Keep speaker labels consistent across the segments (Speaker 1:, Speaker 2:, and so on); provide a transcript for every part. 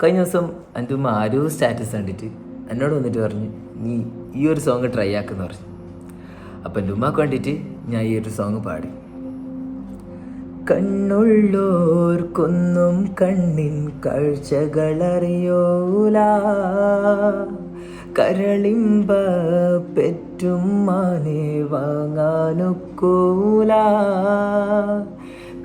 Speaker 1: കഴിഞ്ഞ ദിവസം എൻ്റെ ഉമ്മ ആരോ സ്റ്റാറ്റസ് കണ്ടിട്ട് എന്നോട് വന്നിട്ട് പറഞ്ഞു, നീ ഈ ഒരു സോങ് ട്രൈ ആക്കെന്ന് പറഞ്ഞു. അപ്പം എൻ്റെ ഉമ്മക്ക് വേണ്ടിയിട്ട് ഞാൻ ഈ ഒരു സോങ് പാടി. കണ്ണുള്ളോർക്കൊന്നും കണ്ണിൻ കാഴ്ചകളറിയോല, കരളിമ്പ പെറ്റും മാനെ വാങ്ങാനൊക്കൂല.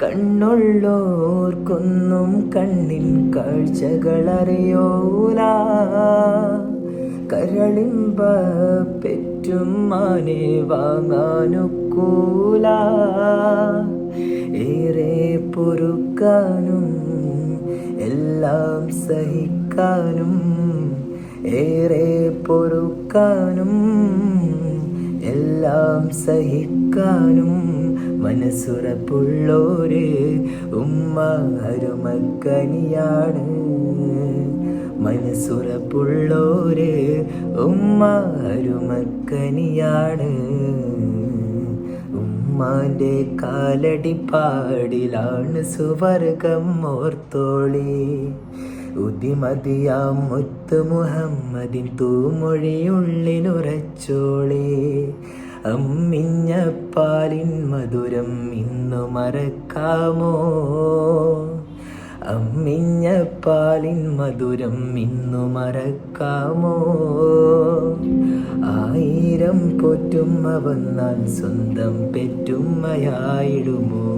Speaker 1: കണ്ണുള്ളോർക്കൊന്നും കണ്ണിൻ കാഴ്ചകളറിയോല, കരളിമ്പ പെറ്റും മാനെ വാങ്ങാനൊക്കൂല. ഏറെ പൊറുക്കാനും എല്ലാം സഹിക്കാനും, ഏറെ പൊറുക്കാനും എല്ലാം സഹിക്കാനും മനസ്സുറപ്പുള്ളോര് ഉമ്മ അരുമക്കനിയാണ്. മനസ്സുറപ്പുള്ളോര് ഉമ്മ അരുമക്കനിയാണ്. ഉമ്മാൻ്റെ കാലടിപ്പാടിലാണ് സുവർഗം ഓർത്തോളി. ഉദിമതിയാം മുത്ത് മുഹമ്മദിൻ തൂമൊഴിയുള്ളിലുറച്ചോളി. അമ്മിഞ്ഞ പാലിൻ മധുരം ഇന്നു മറക്കാമോ? അമ്മിഞ്ഞ പാലിൻ മധുരം ഇന്നു മറക്കാമോ? ആയിരം പൊറ്റുമ്മ വന്നാൽ സ്വന്തം പെറ്റുമ്മയായിടുമോ?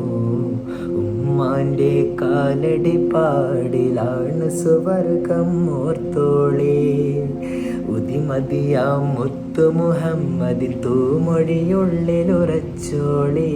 Speaker 1: ഉമ്മാൻ്റെ കാലടിപ്പാടിലാണ് സുവർഗം ഓർത്തോളി. ഉദിമതിയാം മുത്തു മുഹമ്മദിൻ തൂമൊഴിയുള്ളിലുറച്ചോളി.